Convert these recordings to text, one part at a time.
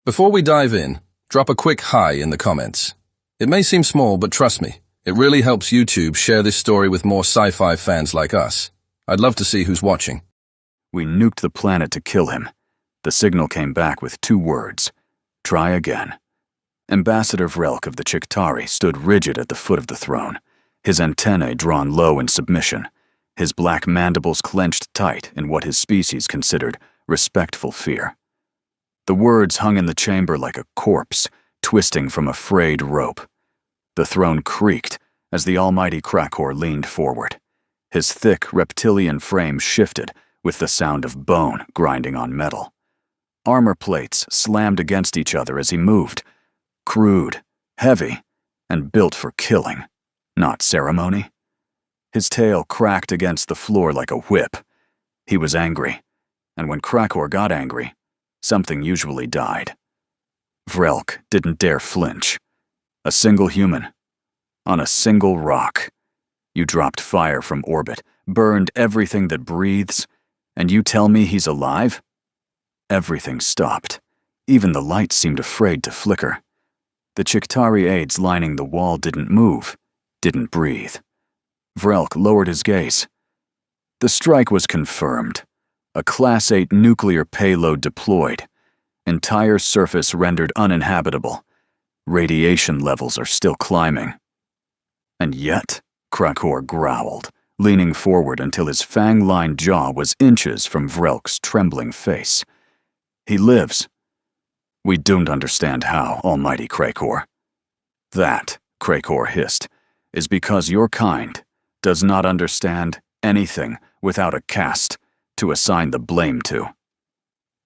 Before we dive in, drop a quick hi in the comments. It may seem small, but trust me, it really helps YouTube share this story with more sci-fi fans like us. I'd love to see who's watching. We nuked the planet to kill him. The signal came back with 2 words. Try again. Ambassador Vrelk of the Chictari stood rigid at the foot of the throne, his antennae drawn low in submission, his black mandibles clenched tight in what his species considered respectful fear. The words hung in the chamber like a corpse, twisting from a frayed rope. The throne creaked as the almighty Krakor leaned forward. His thick, reptilian frame shifted with the sound of bone grinding on metal. Armor plates slammed against each other as he moved, crude, heavy, and built for killing, not ceremony. His tail cracked against the floor like a whip. He was angry, and when Krakor got angry, something usually died. Vrelk didn't dare flinch. A single human, on a single rock. You dropped fire from orbit, burned everything that breathes, and you tell me he's alive? Everything stopped. Even the lights seemed afraid to flicker. The Chictari aides lining the wall didn't move, didn't breathe. Vrelk lowered his gaze. The strike was confirmed. A Class 8 nuclear payload deployed. Entire surface rendered uninhabitable. Radiation levels are still climbing. And yet, Krakor growled, leaning forward until his fang-lined jaw was inches from Vrelk's trembling face. He lives. We don't understand how, almighty Krakor. That, Krakor hissed, is because your kind does not understand anything without a caste to assign the blame to.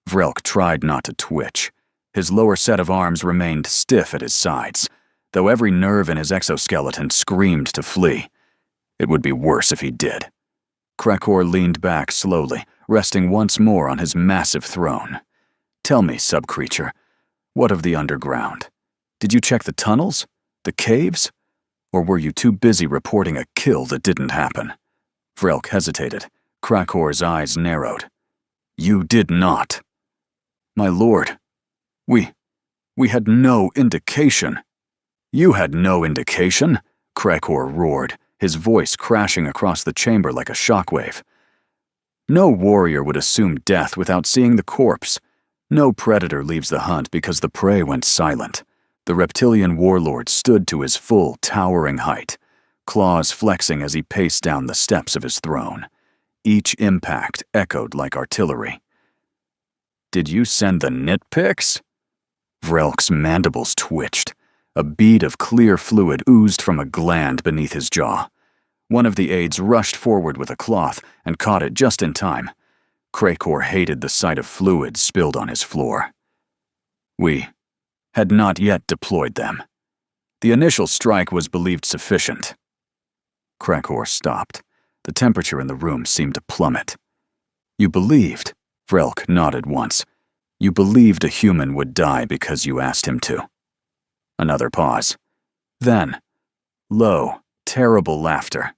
Vrelk tried not to twitch. His lower set of arms remained stiff at his sides, though every nerve in his exoskeleton screamed to flee. It would be worse if he did. Krakor leaned back slowly, resting once more on his massive throne. Tell me, sub-creature, what of the underground? Did you check the tunnels? The caves? Or were you too busy reporting a kill that didn't happen? Vrelk hesitated. Krakor's eyes narrowed. You did not. My lord, we had no indication. You had no indication? Krakor roared, his voice crashing across the chamber like a shockwave. No warrior would assume death without seeing the corpse. No predator leaves the hunt because the prey went silent. The reptilian warlord stood to his full, towering height, claws flexing as he paced down the steps of his throne. Each impact echoed like artillery. Did you send the nitpicks? Vrelk's mandibles twitched. A bead of clear fluid oozed from a gland beneath his jaw. One of the aides rushed forward with a cloth and caught it just in time. Krakor hated the sight of fluid spilled on his floor. We had not yet deployed them. The initial strike was believed sufficient. Krakor stopped. The temperature in the room seemed to plummet. You believed, Vrelk nodded once. You believed a human would die because you asked him to. Another pause. Then, low, terrible laughter.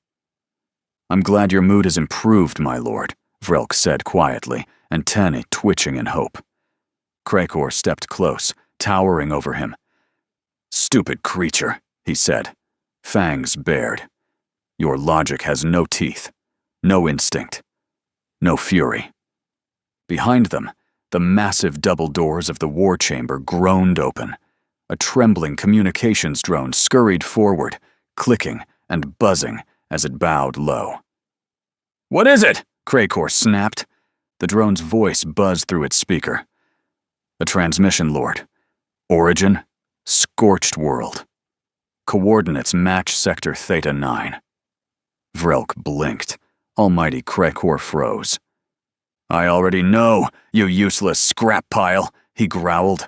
I'm glad your mood has improved, my lord, Vrelk said quietly, antennae twitching in hope. Krakor stepped close, towering over him. Stupid creature, he said, fangs bared. Your logic has no teeth, no instinct, no fury. Behind them, the massive double doors of the war chamber groaned open. A trembling communications drone scurried forward, clicking and buzzing as it bowed low. What is it? Krakor snapped. The drone's voice buzzed through its speaker. A transmission, Lord. Origin, scorched world. Coordinates match sector Theta 9. Vrelk blinked. Almighty Krakor froze. I already know, you useless scrap pile, he growled.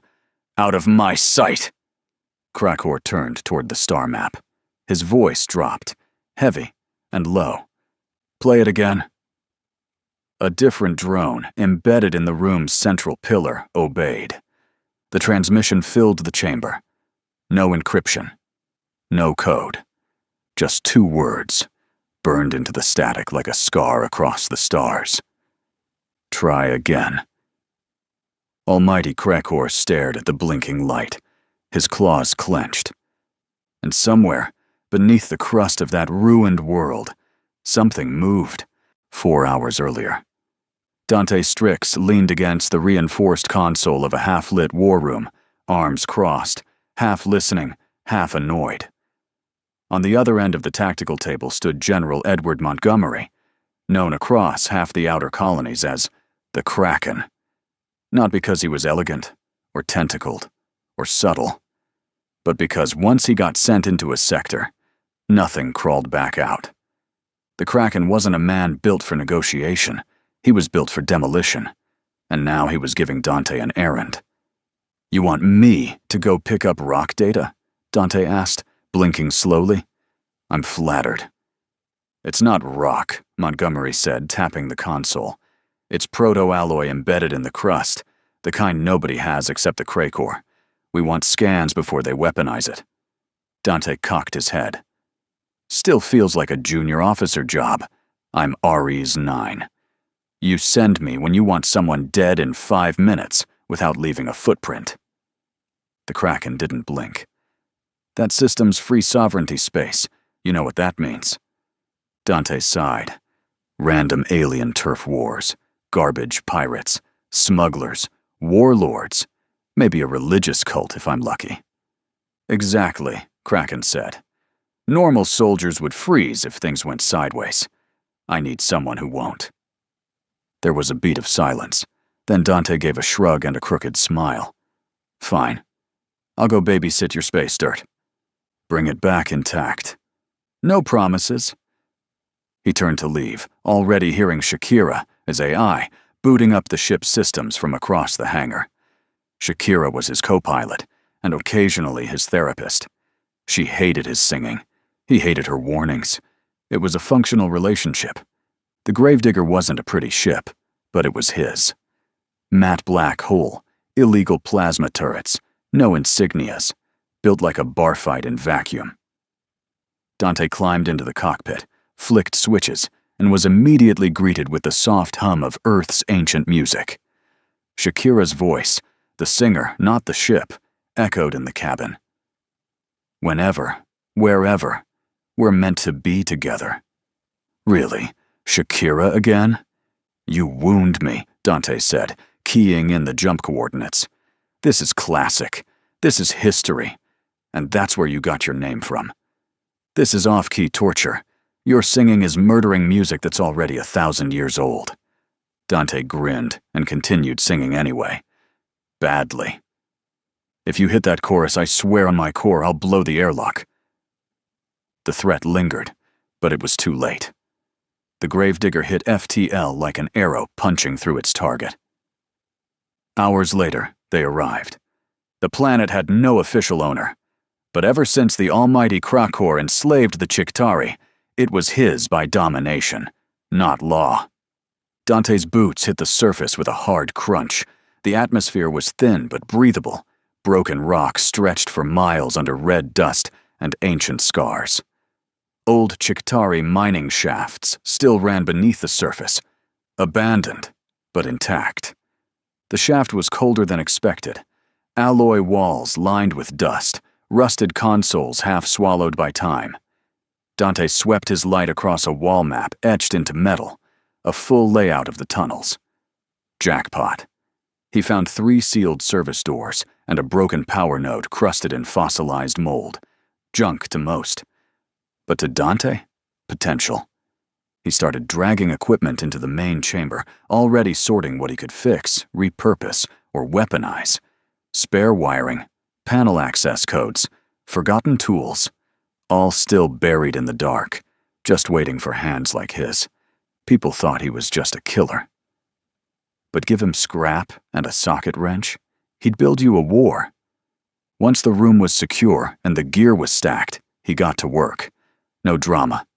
Out of my sight. Krakor turned toward the star map. His voice dropped, heavy and low. Play it again. A different drone, embedded in the room's central pillar, obeyed. The transmission filled the chamber. No encryption. No code. Just 2 words, burned into the static like a scar across the stars. Try again. Almighty Krakor stared at the blinking light, his claws clenched. And somewhere, beneath the crust of that ruined world, something moved 4 hours earlier. Dante Strix leaned against the reinforced console of a half-lit war room, arms crossed, half listening, half annoyed. On the other end of the tactical table stood General Edward Montgomery, known across half the outer colonies as the Kraken. Not because he was elegant, or tentacled, or subtle, but because once he got sent into a sector, nothing crawled back out. The Kraken wasn't a man built for negotiation, he was built for demolition, and now he was giving Dante an errand. "You want me to go pick up rock data?" Dante asked, blinking slowly. "I'm flattered." "It's not rock," Montgomery said, tapping the console. "It's proto-alloy embedded in the crust, the kind nobody has except the Krakor. We want scans before they weaponize it." Dante cocked his head. "Still feels like a junior officer job. I'm Ares 9. You send me when you want someone dead in 5 minutes without leaving a footprint." The Kraken didn't blink. "That system's free sovereignty space. You know what that means." Dante sighed. Random alien turf wars, garbage pirates, smugglers, warlords, maybe a religious cult if I'm lucky. "Exactly," Kraken said. "Normal soldiers would freeze if things went sideways. I need someone who won't." There was a beat of silence. Then Dante gave a shrug and a crooked smile. "Fine. I'll go babysit your space dirt. Bring it back intact. No promises." He turned to leave, already hearing Shakira, his AI, booting up the ship's systems from across the hangar. Shakira was his co-pilot, and occasionally his therapist. She hated his singing. He hated her warnings. It was a functional relationship. The Gravedigger wasn't a pretty ship, but it was his. Matte black hull, illegal plasma turrets, no insignias, built like a bar fight in vacuum. Dante climbed into the cockpit, flicked switches, and was immediately greeted with the soft hum of Earth's ancient music. Shakira's voice, the singer, not the ship, echoed in the cabin. "Whenever, wherever, we're meant to be together." "Really? Shakira again?" "You wound me," Dante said, keying in the jump coordinates. "This is classic. This is history. And that's where you got your name from. This is off-key torture. Your singing is murdering music that's already 1,000 years old." Dante grinned and continued singing anyway. Badly. "If you hit that chorus, I swear on my core I'll blow the airlock." The threat lingered, but it was too late. The Gravedigger hit FTL like an arrow punching through its target. Hours later, they arrived. The planet had no official owner, but ever since the almighty Krakor enslaved the Chictari, it was his by domination, not law. Dante's boots hit the surface with a hard crunch. The atmosphere was thin but breathable. Broken rock stretched for miles under red dust and ancient scars. Old Chictari mining shafts still ran beneath the surface, abandoned but intact. The shaft was colder than expected. Alloy walls lined with dust, rusted consoles half swallowed by time. Dante swept his light across a wall map etched into metal, a full layout of the tunnels. Jackpot. He found 3 sealed service doors and a broken power node crusted in fossilized mold. Junk to most. But to Dante, potential. He started dragging equipment into the main chamber, already sorting what he could fix, repurpose, or weaponize. Spare wiring, panel access codes, forgotten tools, all still buried in the dark, just waiting for hands like his. People thought he was just a killer. But give him scrap and a socket wrench, he'd build you a war. Once the room was secure and the gear was stacked, he got to work. No drama,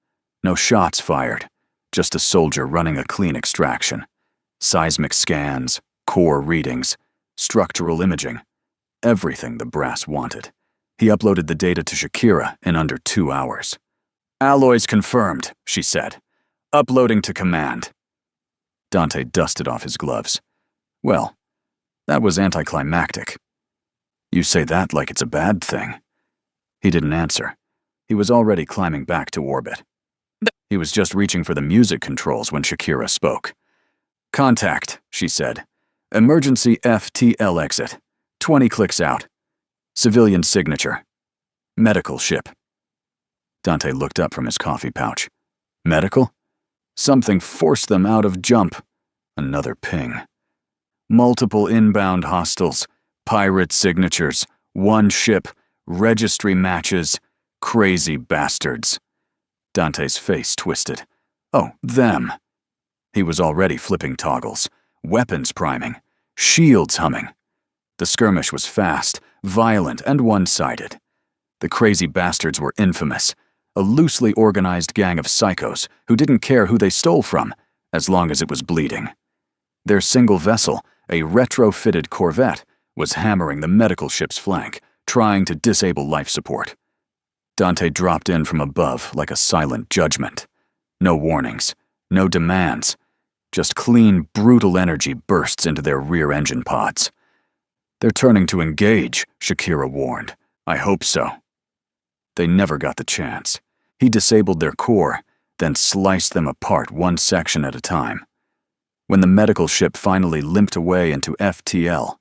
no shots fired, just a soldier running a clean extraction. Seismic scans, core readings, structural imaging, everything the brass wanted. He uploaded the data to Shakira in under 2 hours. "Alloys confirmed," she said. "Uploading to command." Dante dusted off his gloves. Well, That was anticlimactic. You say that like it's a bad thing. He didn't answer. He was already climbing back to orbit. He was just reaching for the music controls when Shakira spoke. "Contact," she said. "Emergency FTL exit. 20 clicks out. Civilian signature. Medical ship." Dante looked up from his coffee pouch. Medical? Something forced them out of jump. Another ping. Multiple inbound hostiles, pirate signatures, one ship, registry matches, crazy bastards. Dante's face twisted. Oh, them. He was already flipping toggles, weapons priming, shields humming. The skirmish was fast, violent, and one-sided. The crazy bastards were infamous, a loosely organized gang of psychos who didn't care who they stole from, as long as it was bleeding. Their single vessel, a retrofitted corvette, was hammering the medical ship's flank, trying to disable life support. Dante dropped in from above like a silent judgment. No warnings, no demands, just clean, brutal energy bursts into their rear engine pods. "They're turning to engage," Shakira warned. "I hope so." They never got the chance. He disabled their core, then sliced them apart one section at a time. When the medical ship finally limped away into FTL,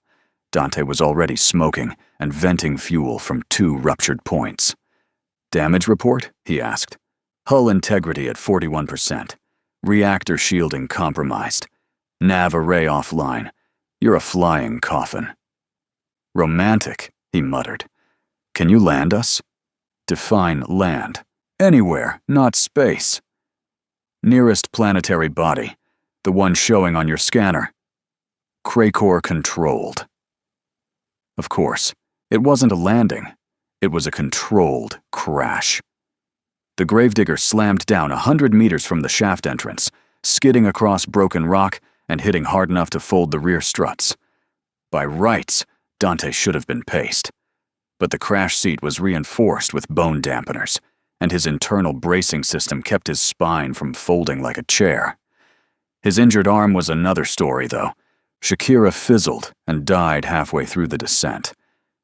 Dante was already smoking and venting fuel from 2 ruptured points. "Damage report?" he asked. "Hull integrity at 41%. Reactor shielding compromised. Nav array offline. You're a flying coffin." "Romantic," he muttered. "Can you land us?" "Define land. Anywhere, not space." "Nearest planetary body. The one showing on your scanner." "Cracor controlled." Of course, it wasn't a landing. It was a controlled crash. The gravedigger slammed down 100 meters from the shaft entrance, skidding across broken rock and hitting hard enough to fold the rear struts. By rights, Dante should have been paced. But the crash seat was reinforced with bone dampeners, and his internal bracing system kept his spine from folding like a chair. His injured arm was another story, though. Shakira fizzled and died halfway through the descent.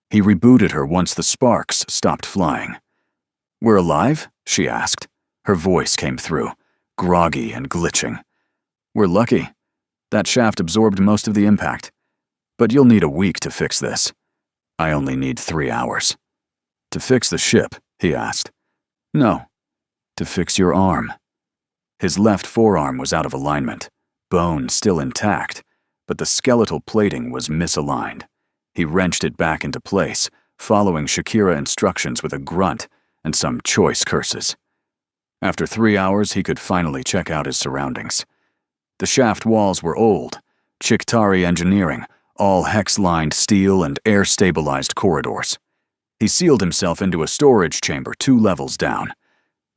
He rebooted her once the sparks stopped flying. "We're alive?" she asked. Her voice came through, groggy and glitching. "We're lucky. That shaft absorbed most of the impact. But you'll need a week to fix this." "I only need 3 hours." "To fix the ship?" he asked. "No. To fix your arm." His left forearm was out of alignment, bone still intact, but the skeletal plating was misaligned. He wrenched it back into place, following Shakira instructions with a grunt and some choice curses. After 3 hours, he could finally check out his surroundings. The shaft walls were old, Chictari engineering, all hex-lined steel and air-stabilized corridors. He sealed himself into a storage chamber 2 levels down.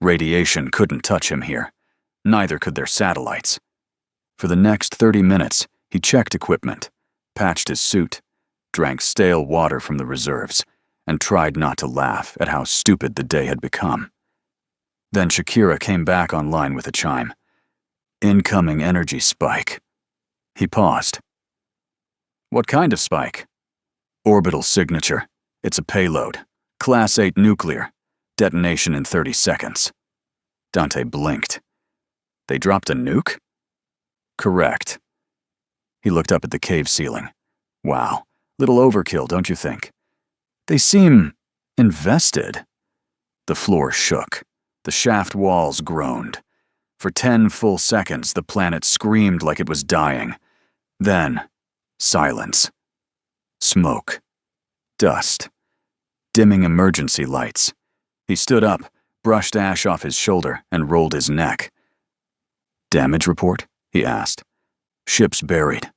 Radiation couldn't touch him here. Neither could their satellites. For the next 30 minutes, he checked equipment, patched his suit, drank stale water from the reserves, and tried not to laugh at how stupid the day had become. Then Shakira came back online with a chime. "Incoming energy spike." He paused. "What kind of spike?" "Orbital signature. It's a payload. Class 8 nuclear. Detonation in 30 seconds. Dante blinked. "They dropped a nuke?" "Correct." He looked up at the cave ceiling. "Wow, little overkill, don't you think?" "They seem invested." The floor shook. The shaft walls groaned. For 10 full seconds, the planet screamed like it was dying. Then, silence. Smoke. Dust. Dimming emergency lights. He stood up, brushed ash off his shoulder, and rolled his neck. "Damage report?" he asked. "Ship's buried.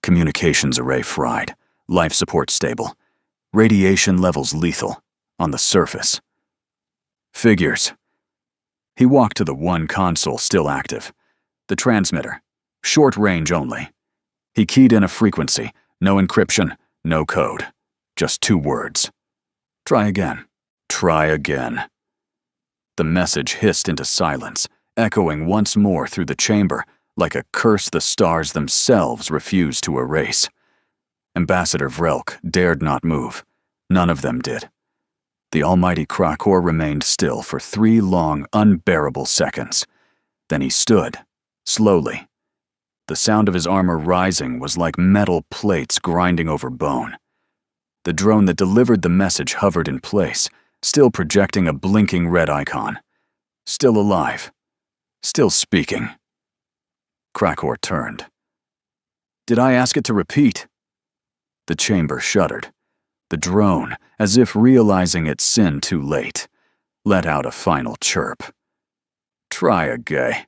Communications array fried. Life support stable. Radiation levels lethal. On the surface." "Figures." He walked to the one console still active. The transmitter. Short range only. He keyed in a frequency. No encryption, no code. Just 2 words. "Try again. Try again." The message hissed into silence, echoing once more through the chamber, like a curse the stars themselves refused to erase. Ambassador Vrelk dared not move. None of them did. The almighty Krakor remained still for 3 long, unbearable seconds. Then he stood, slowly. The sound of his armor rising was like metal plates grinding over bone. The drone that delivered the message hovered in place, still projecting a blinking red icon. Still alive. Still speaking. Krakor turned. "Did I ask it to repeat?" The chamber shuddered. The drone, as if realizing its sin too late, let out a final chirp. "Try again."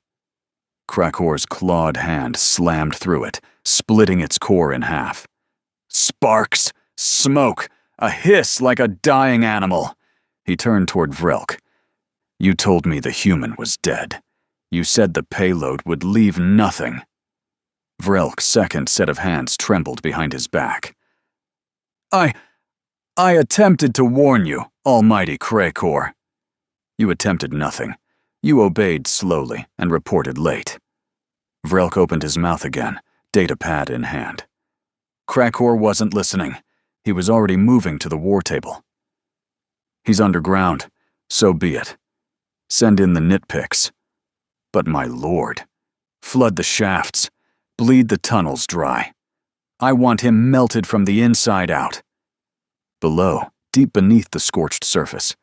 Krakor's clawed hand slammed through it, splitting its core in half. Sparks, smoke, a hiss like a dying animal. He turned toward Vrelk. "You told me the human was dead. You said the payload would leave nothing." Vrelk's second set of hands trembled behind his back. I attempted to warn you, almighty Krakor." "You attempted nothing. You obeyed slowly and reported late." Vrelk opened his mouth again, datapad in hand. Krakor wasn't listening. He was already moving to the war table. "He's underground. So be it. Send in the nitpicks. But my lord, flood the shafts. Bleed the tunnels dry. I want him melted from the inside out." Below, deep beneath the scorched surface,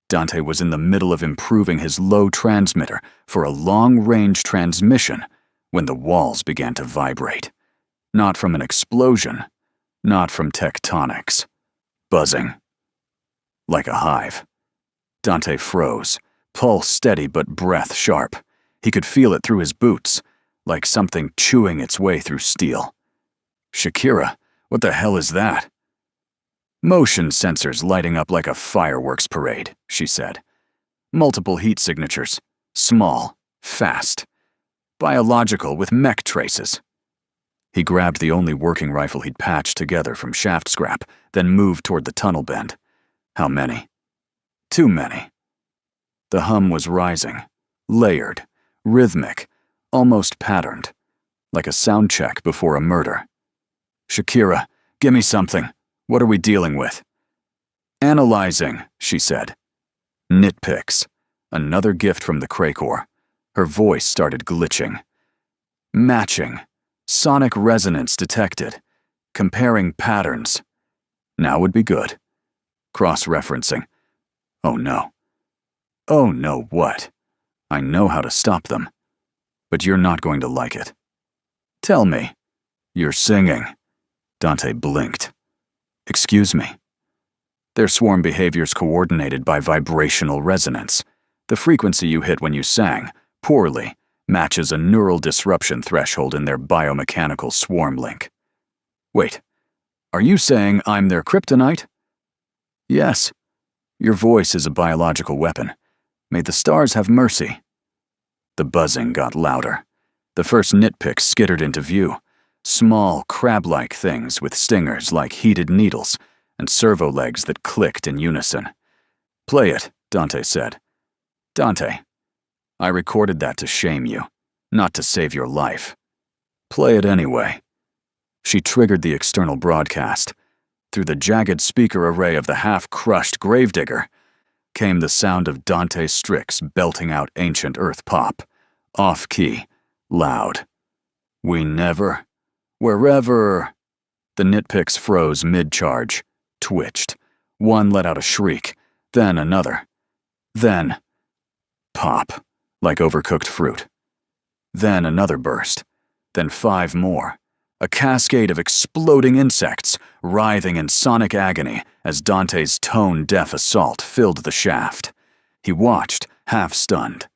Dante was in the middle of improving his low transmitter for a long-range transmission when the walls began to vibrate. Not from an explosion, not from tectonics. Buzzing. Like a hive. Dante froze, pulse steady but breath sharp. He could feel it through his boots, like something chewing its way through steel. "Shakira, what the hell is that?" "Motion sensors lighting up like a fireworks parade," she said. "Multiple heat signatures. Small. Fast. Biological with mech traces." He grabbed the only working rifle he'd patched together from shaft scrap, then moved toward the tunnel bend. How many? Too many. The hum was rising. Layered. Rhythmic. Almost patterned. Like a sound check before a murder. "Shakira, give me something. What are we dealing with?" "Analyzing," she said. "Nitpicks." Another gift from the Krakor. Her voice started glitching. "Matching. Sonic resonance detected. Comparing patterns." Now would be good. Cross-referencing. Oh no. Oh no, what? I know how to stop them. But you're not going to like it. "Tell me." "You're singing." Dante blinked. "Excuse me." Their swarm behavior's coordinated by vibrational resonance. The frequency you hit when you sang, poorly, matches a neural disruption threshold in their biomechanical swarm link. "Wait, are you saying I'm their kryptonite?" "Yes. Your voice is a biological weapon. May the stars have mercy." The buzzing got louder. The first nitpick skittered into view. Small, crab-like things with stingers like heated needles and servo legs that clicked in unison. "Play it," Dante said. "Dante, I recorded that to shame you, not to save your life. Play it anyway." She triggered the external broadcast. Through the jagged speaker array of the half-crushed gravedigger came the sound of Dante Strix belting out ancient earth pop, off-key, loud. "We never... Wherever..." The nitpicks froze mid-charge, twitched. One let out a shriek, then another. Then... pop, like overcooked fruit. Then another burst. Then 5 more. A cascade of exploding insects, writhing in sonic agony as Dante's tone-deaf assault filled the shaft. He watched, half-stunned.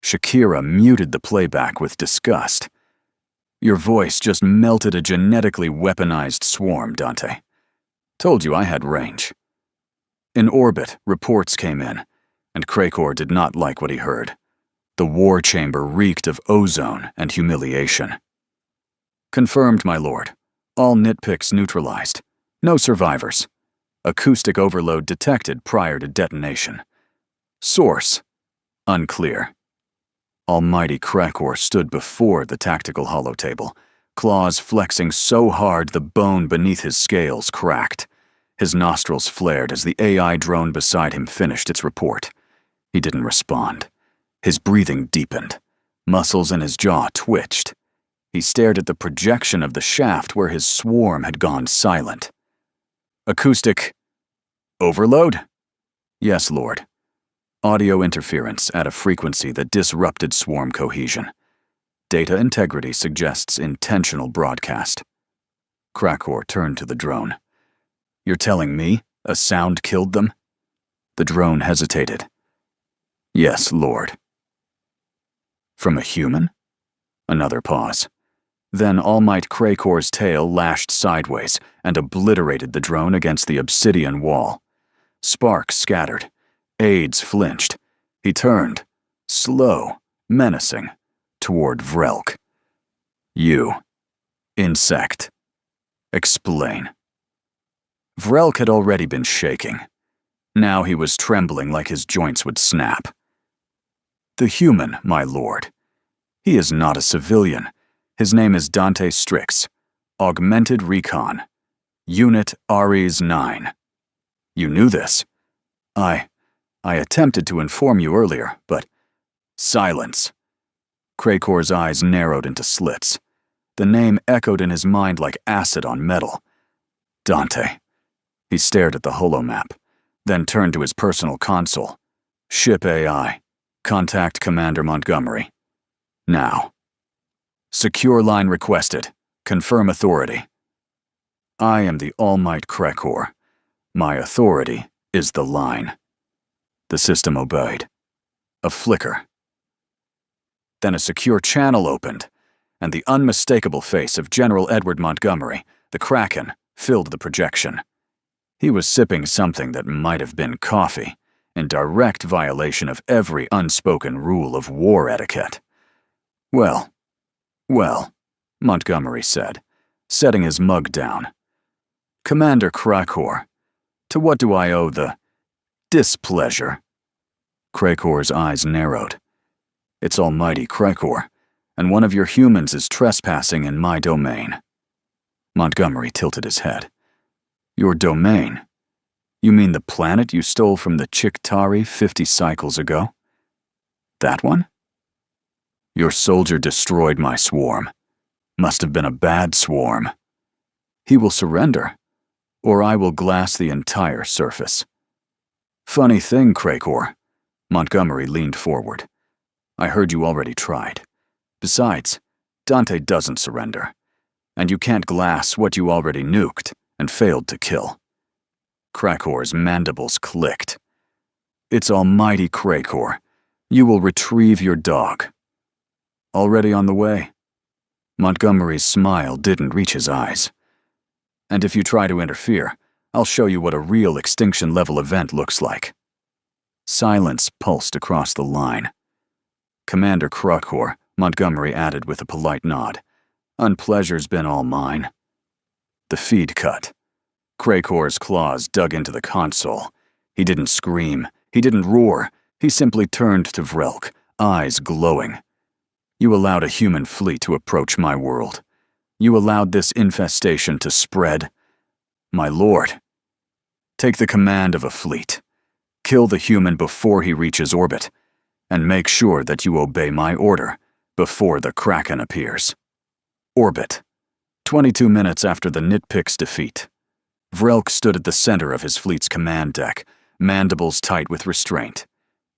Shakira muted the playback with disgust. "Your voice just melted a genetically weaponized swarm, Dante. Told you I had range." In orbit, reports came in, and Krakor did not like what he heard. The war chamber reeked of ozone and humiliation. "Confirmed, my lord. All nitpicks neutralized. No survivors. Acoustic overload detected prior to detonation. Source: unclear." Almighty Krakor stood before the tactical holotable, claws flexing so hard the bone beneath his scales cracked. His nostrils flared as the AI drone beside him finished its report. He didn't respond. His breathing deepened. Muscles in his jaw twitched. He stared at the projection of the shaft where his swarm had gone silent. Acoustic overload? Yes, Lord. Audio interference at a frequency that disrupted swarm cohesion. Data integrity suggests intentional broadcast. Krakor turned to the drone. You're telling me a sound killed them? The drone hesitated. Yes, Lord. From a human? Another pause. Then All Might Krakor's tail lashed sideways and obliterated the drone against the obsidian wall. Sparks scattered. Aides flinched. He turned, slow, menacing, toward Vrelk. You. Insect. Explain. Vrelk had already been shaking. Now he was trembling like his joints would snap. The human, my lord. He is not a civilian. His name is Dante Strix. Augmented Recon. Unit Ares 9. You knew this. I attempted to inform you earlier, but... Silence. Krakor's eyes narrowed into slits. The name echoed in his mind like acid on metal. Dante. He stared at the holomap, then turned to his personal console. Ship AI. Contact Commander Montgomery. Now. Secure line requested. Confirm authority. I am the All Might Krakor. My authority is the line. The system obeyed. A flicker. Then a secure channel opened, and the unmistakable face of General Edward Montgomery, the Kraken, filled the projection. He was sipping something that might have been coffee, in direct violation of every unspoken rule of war etiquette. Well, Montgomery said, setting his mug down. Commander Krakor, to what do I owe the displeasure? Krakor's eyes narrowed. It's Almighty Krakor, and one of your humans is trespassing in my domain. Montgomery tilted his head. Your domain? You mean the planet you stole from the Chiktari 50 cycles ago? That one? Your soldier destroyed my swarm. Must have been a bad swarm. He will surrender, or I will glass the entire surface. Funny thing, Krakor. Montgomery leaned forward. I heard you already tried. Besides, Dante doesn't surrender, and you can't glass what you already nuked and failed to kill. Krakor's mandibles clicked. It's Almighty Krakor. You will retrieve your dog. Already on the way? Montgomery's smile didn't reach his eyes. And if you try to interfere, I'll show you what a real extinction-level event looks like. Silence pulsed across the line. Commander Krakor, Montgomery added with a polite nod. Unpleasure's been all mine. The feed cut. Krakor's claws dug into the console. He didn't scream. He didn't roar. He simply turned to Vrelk, eyes glowing. You allowed a human fleet to approach my world. You allowed this infestation to spread. My lord, take the command of a fleet. Kill the human before he reaches orbit, and make sure that you obey my order before the Kraken appears. Orbit. 22 minutes after the Nitpick's defeat. Vrelk stood at the center of his fleet's command deck, mandibles tight with restraint.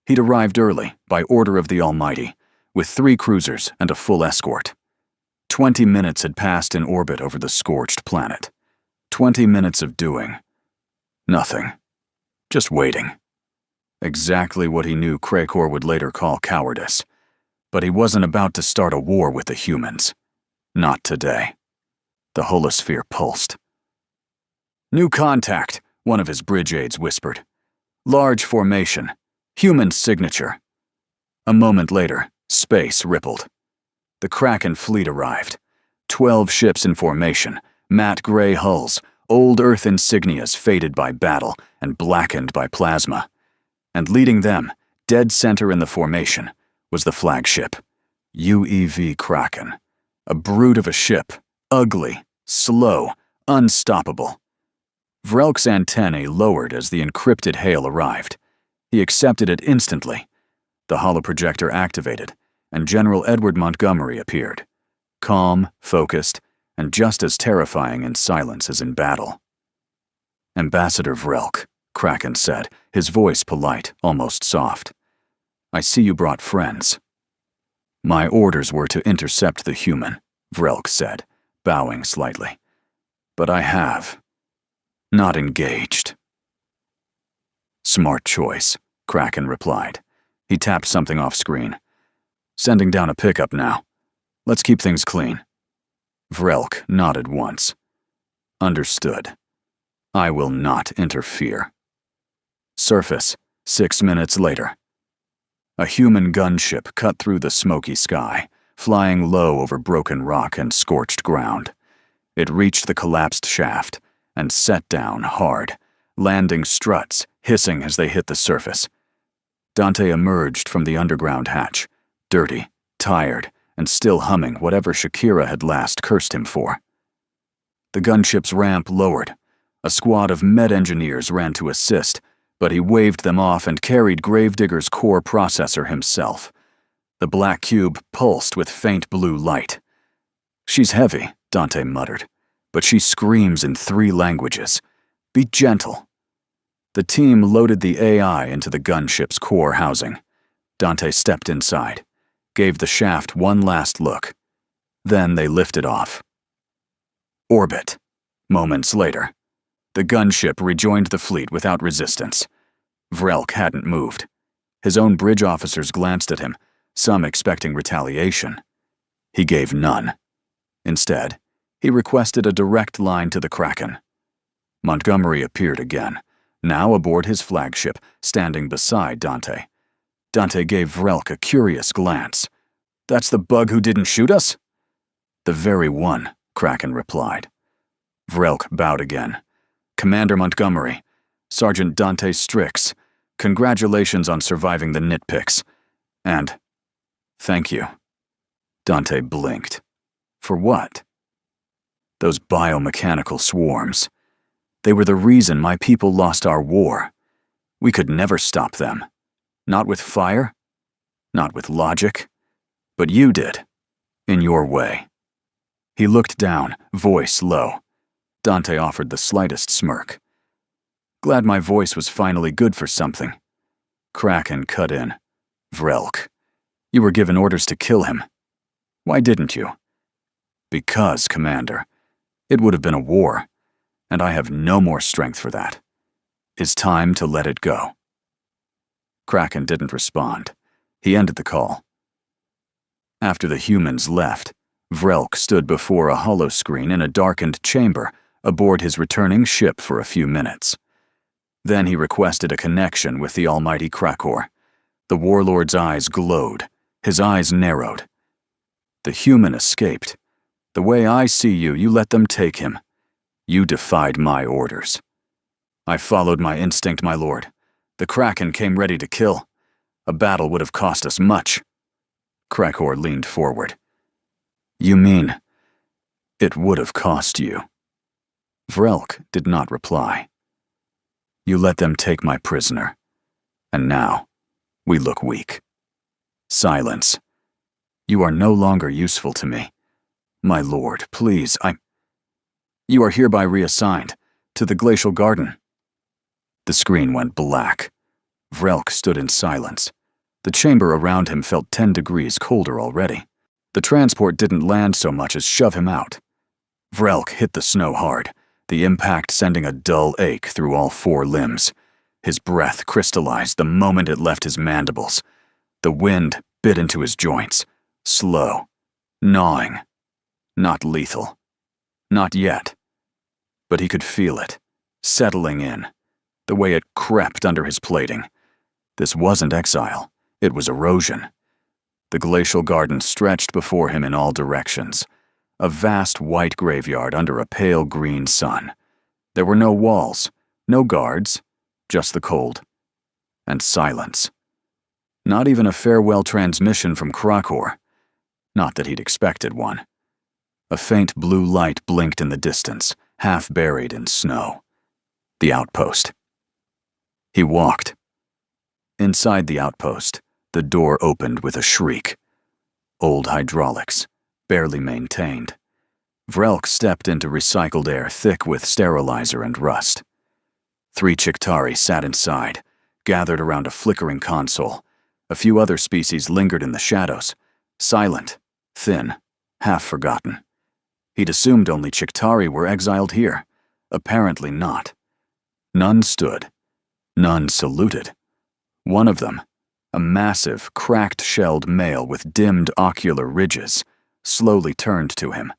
He'd arrived early, by order of the Almighty, with 3 cruisers and a full escort. 20 minutes had passed in orbit over the scorched planet. 20 minutes of doing nothing. Just waiting. Exactly what he knew Krakor would later call cowardice. But he wasn't about to start a war with the humans. Not today. The holosphere pulsed. New contact, one of his bridge aides whispered. Large formation. Human signature. A moment later, space rippled. The Kraken fleet arrived. 12 ships in formation, matte gray hulls, old Earth insignias faded by battle and blackened by plasma. And leading them, dead center in the formation, was the flagship, UEV Kraken, a brute of a ship ugly, slow, unstoppable. Vrelk's antennae lowered as the encrypted hail arrived. He accepted it instantly. The holoprojector activated, and General Edward Montgomery appeared, calm, focused, and just as terrifying in silence as in battle. "Ambassador Vrelk," Kraken said, his voice polite, almost soft. "I see you brought friends." "My orders were to intercept the human," Vrelk said, bowing slightly. "But I have. Not engaged." "Smart choice," Kraken replied. He tapped something off screen. "Sending down a pickup now. Let's keep things clean." Vrelk nodded once. "Understood. I will not interfere." Surface, 6 minutes later. A human gunship cut through the smoky sky, flying low over broken rock and scorched ground. It reached the collapsed shaft and set down hard, landing struts hissing as they hit the surface. Dante emerged from the underground hatch, dirty, tired, and still humming whatever Shakira had last cursed him for. The gunship's ramp lowered. A squad of med-engineers ran to assist, but he waved them off and carried Gravedigger's core processor himself. The black cube pulsed with faint blue light. "She's heavy," Dante muttered, "but she screams in 3 languages. Be gentle." The team loaded the AI into the gunship's core housing. Dante stepped inside, gave the shaft one last look. Then they lifted off. Orbit. Moments later. The gunship rejoined the fleet without resistance. Vrelk hadn't moved. His own bridge officers glanced at him, some expecting retaliation. He gave none. Instead, he requested a direct line to the Kraken. Montgomery appeared again, now aboard his flagship, standing beside Dante. Dante gave Vrelk a curious glance. "That's the bug who didn't shoot us?" "The very one," Kraken replied. Vrelk bowed again. "Commander Montgomery, Sergeant Dante Strix, congratulations on surviving the nitpicks. And thank you." Dante blinked. For what? Those biomechanical swarms. They were the reason my people lost our war. We could never stop them. Not with fire, not with logic, but you did, in your way. He looked down, voice low. Dante offered the slightest smirk. "Glad my voice was finally good for something." Kraken cut in. "Vrelk, you were given orders to kill him. Why didn't you?" "Because, Commander, it would have been a war, and I have no more strength for that. It's time to let it go." Kraken didn't respond. He ended the call. After the humans left, Vrelk stood before a holoscreen in a darkened chamber aboard his returning ship for a few minutes. Then he requested a connection with the almighty Krakor. The warlord's eyes glowed, his eyes narrowed. "The human escaped. The way I see you, you let them take him. You defied my orders." "I followed my instinct, my lord. The Kraken came ready to kill. A battle would have cost us much." Krakor leaned forward. "You mean it would have cost you?" Vrelk did not reply. "You let them take my prisoner, and now we look weak." Silence. "You are no longer useful to me. My lord, please, You are hereby reassigned to the glacial garden." The screen went black. Vrelk stood in silence. The chamber around him felt 10 degrees colder already. The transport didn't land so much as shove him out. Vrelk hit the snow hard, the impact sending a dull ache through all 4 limbs. His breath crystallized the moment it left his mandibles. The wind bit into his joints, slow, gnawing. Not lethal. Not yet. But he could feel it, settling in, the way it crept under his plating. This wasn't exile, it was erosion. The glacial garden stretched before him in all directions, a vast white graveyard under a pale green sun. There were no walls, no guards, just the cold. And silence. Not even a farewell transmission from Krakor. Not that he'd expected one. A faint blue light blinked in the distance, half buried in snow. The outpost. He walked. Inside the outpost, the door opened with a shriek. Old hydraulics, barely maintained. Vrelk stepped into recycled air thick with sterilizer and rust. 3 Chictari sat inside, gathered around a flickering console. A few other species lingered in the shadows, silent, thin, half forgotten. He'd assumed only Chictari were exiled here. Apparently not. None stood. None saluted. One of them, a massive, cracked-shelled male with dimmed ocular ridges, slowly turned to him.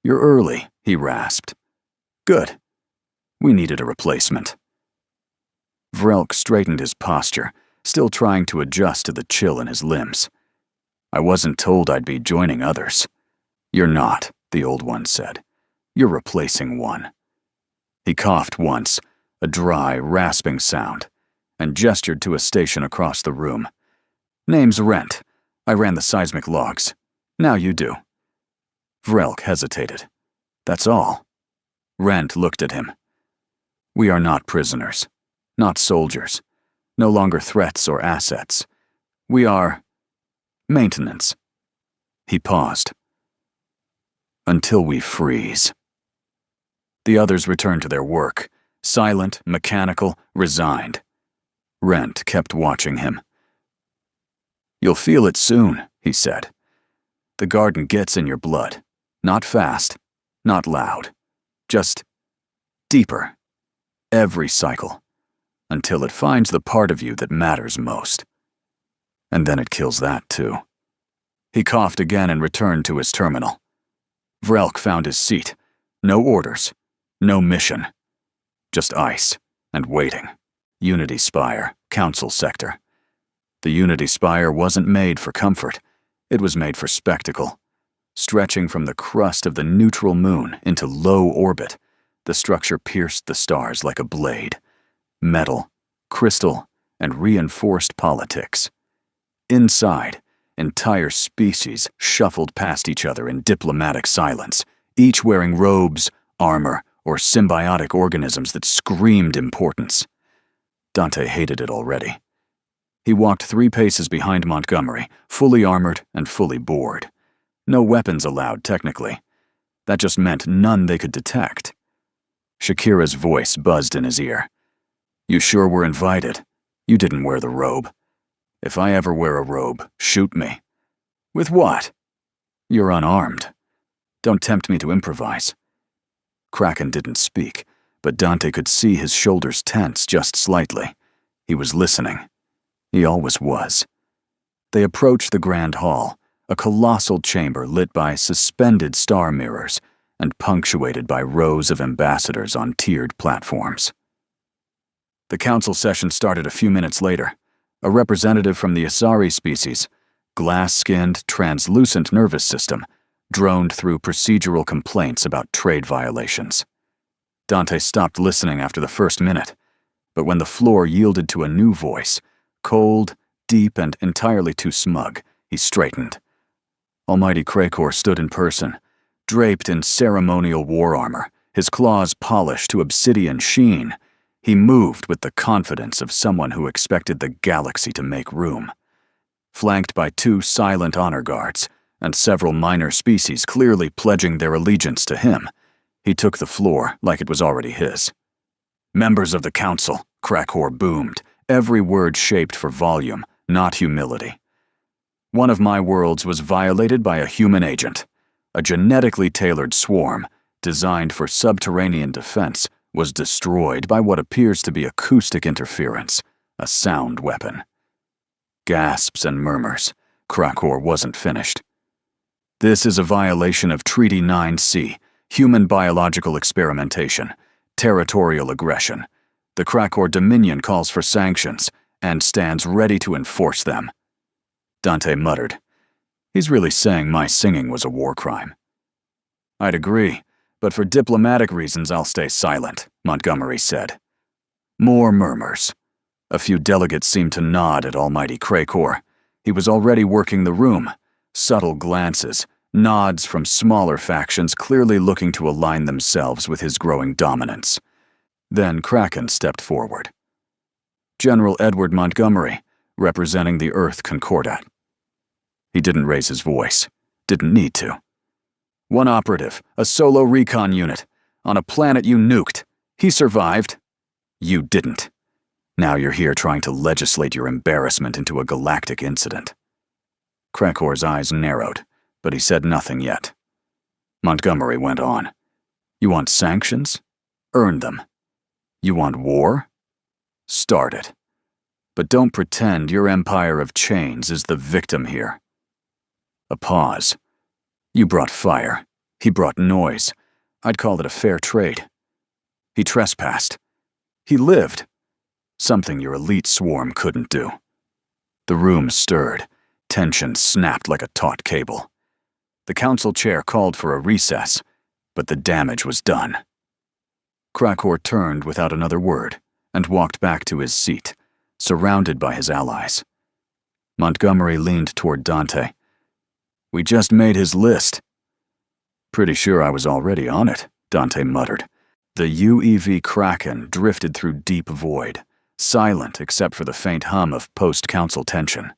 "You're early," he rasped. "Good. We needed a replacement." Vrelk straightened his posture, still trying to adjust to the chill in his limbs. "I wasn't told I'd be joining others." "You're not," the old one said. "You're replacing one." He coughed once, a dry, rasping sound, and gestured to a station across the room. "Name's Rent. I ran the seismic logs. Now you do." Vrelk hesitated. "That's all." Rent looked at him. "We are not prisoners, not soldiers, no longer threats or assets. We are maintenance." He paused. "Until we freeze." The others returned to their work, silent, mechanical, resigned. Rent kept watching him. "You'll feel it soon," he said. "The garden gets in your blood. Not fast, not loud. Just deeper. Every cycle. Until it finds the part of you that matters most. And then it kills that too." He coughed again and returned to his terminal. Vrelk found his seat. No orders. No mission. Just ice and waiting. Unity Spire, Council Sector. The Unity Spire wasn't made for comfort. It was made for spectacle. Stretching from the crust of the neutral moon into low orbit, the structure pierced the stars like a blade. Metal, crystal, and reinforced politics. Inside, entire species shuffled past each other in diplomatic silence, each wearing robes, armor, or symbiotic organisms that screamed importance. Dante hated it already. He walked 3 paces behind Montgomery, fully armored and fully bored. No weapons allowed, technically. That just meant none they could detect. Shakira's voice buzzed in his ear. "You sure were invited. You didn't wear the robe. If I ever wear a robe, shoot me." "With what?" "You're unarmed. Don't tempt me to improvise." Kraken didn't speak, but Dante could see his shoulders tense just slightly. He was listening. He always was. They approached the grand hall, a colossal chamber lit by suspended star mirrors and punctuated by rows of ambassadors on tiered platforms. The council session started a few minutes later. A representative from the Asari species, glass-skinned, translucent nervous system, droned through procedural complaints about trade violations. Dante stopped listening after the first minute, but when the floor yielded to a new voice, cold, deep, and entirely too smug, he straightened. Almighty Krakor stood in person, draped in ceremonial war armor, his claws polished to obsidian sheen. He moved with the confidence of someone who expected the galaxy to make room. Flanked by 2 silent honor guards, and several minor species clearly pledging their allegiance to him, he took the floor like it was already his. "Members of the council," Krakor boomed, every word shaped for volume, not humility. "One of my worlds was violated by a human agent. A genetically tailored swarm, designed for subterranean defense, was destroyed by what appears to be acoustic interference, a sound weapon." Gasps and murmurs. Krakor wasn't finished. "This is a violation of Treaty 9C, human biological experimentation, territorial aggression. The Krakor Dominion calls for sanctions and stands ready to enforce them." Dante muttered. "He's really saying my singing was a war crime." "I'd agree, but for diplomatic reasons I'll stay silent," Montgomery said. More murmurs. A few delegates seemed to nod at Almighty Krakor. He was already working the room. Subtle glances, nods from smaller factions clearly looking to align themselves with his growing dominance. Then Kraken stepped forward. General Edward Montgomery, representing the Earth Concordat. He didn't raise his voice. Didn't need to. One operative, a solo recon unit, on a planet you nuked. He survived. You didn't. Now you're here trying to legislate your embarrassment into a galactic incident. Krakor's eyes narrowed, but he said nothing yet. Montgomery went on. You want sanctions? Earn them. You want war? Start it. But don't pretend your empire of chains is the victim here. A pause. You brought fire. He brought noise. I'd call it a fair trade. He trespassed. He lived. Something your elite swarm couldn't do. The room stirred. Tension snapped like a taut cable. The council chair called for a recess, but the damage was done. Krakor turned without another word and walked back to his seat, surrounded by his allies. Montgomery leaned toward Dante. We just made his list. Pretty sure I was already on it, Dante muttered. The UEV Kraken drifted through deep void, silent except for the faint hum of post-council tension.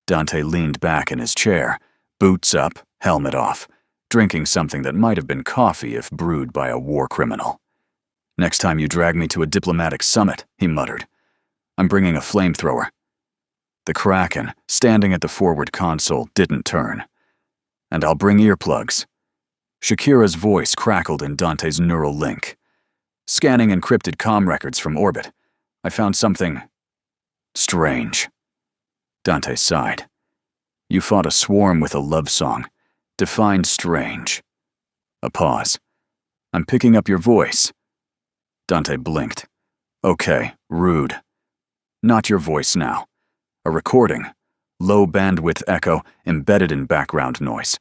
Dante leaned back in his chair, boots up, helmet off, drinking something that might have been coffee if brewed by a war criminal. Next time you drag me to a diplomatic summit, he muttered, I'm bringing a flamethrower. The Kraken, standing at the forward console, didn't turn. And I'll bring earplugs. Shakira's voice crackled in Dante's neural link. Scanning encrypted comm records from orbit, I found something strange. Dante sighed. You fought a swarm with a love song. Define strange. A pause. I'm picking up your voice. Dante blinked. Okay, rude. Not your voice now. A recording. Low bandwidth echo embedded in background noise.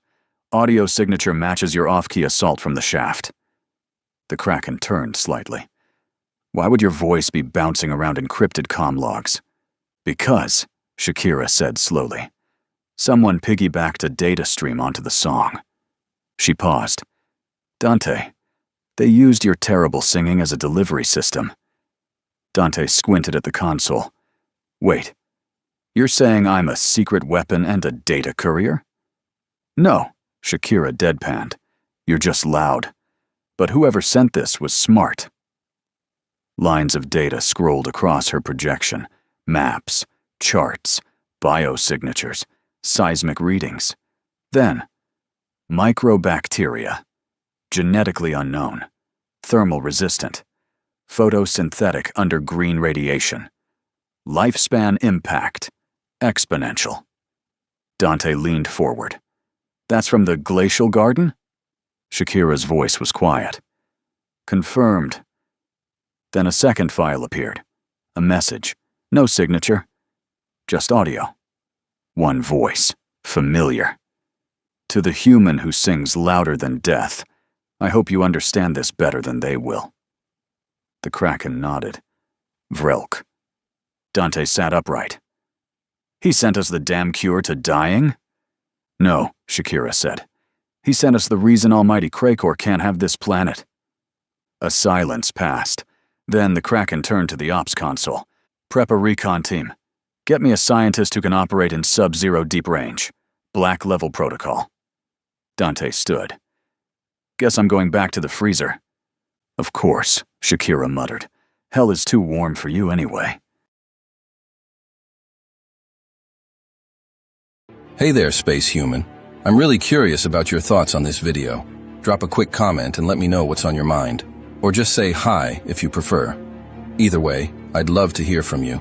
Audio signature matches your off-key assault from the shaft. The Kraken turned slightly. Why would your voice be bouncing around encrypted comm logs? Because, Shakira said slowly, someone piggybacked a data stream onto the song. She paused. Dante, they used your terrible singing as a delivery system. Dante squinted at the console. Wait, you're saying I'm a secret weapon and a data courier? No, Shakira deadpanned. You're just loud. But whoever sent this was smart. Lines of data scrolled across her projection. Maps, charts, biosignatures, seismic readings. Then, microbacteria. Genetically unknown. Thermal resistant. Photosynthetic under green radiation. Lifespan impact. Exponential. Dante leaned forward. That's from the glacial garden? Shakira's voice was quiet. Confirmed. Then a second file appeared. A message. No signature. Just audio. One voice. Familiar. To the human who sings louder than death, I hope you understand this better than they will. The Kraken nodded. Vrelk. Dante sat upright. He sent us the damn cure to dying? No, Shakira said. He sent us the reason Almighty Krakor can't have this planet. A silence passed. Then the Kraken turned to the ops console. Prep a recon team. Get me a scientist who can operate in sub-zero deep range. Black level protocol. Dante stood. Guess I'm going back to the freezer. Of course, Shakira muttered. Hell is too warm for you anyway. Hey there, space human. I'm really curious about your thoughts on this video. Drop a quick comment and let me know what's on your mind. Or just say hi if you prefer. Either way, I'd love to hear from you.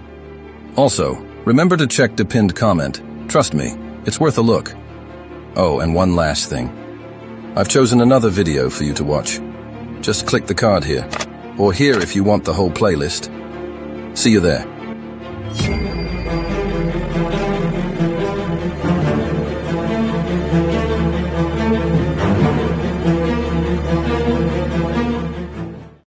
Also, remember to check the pinned comment. Trust me, it's worth a look. Oh, and one last thing. I've chosen another video for you to watch. Just click the card here. Or here if you want the whole playlist. See you there.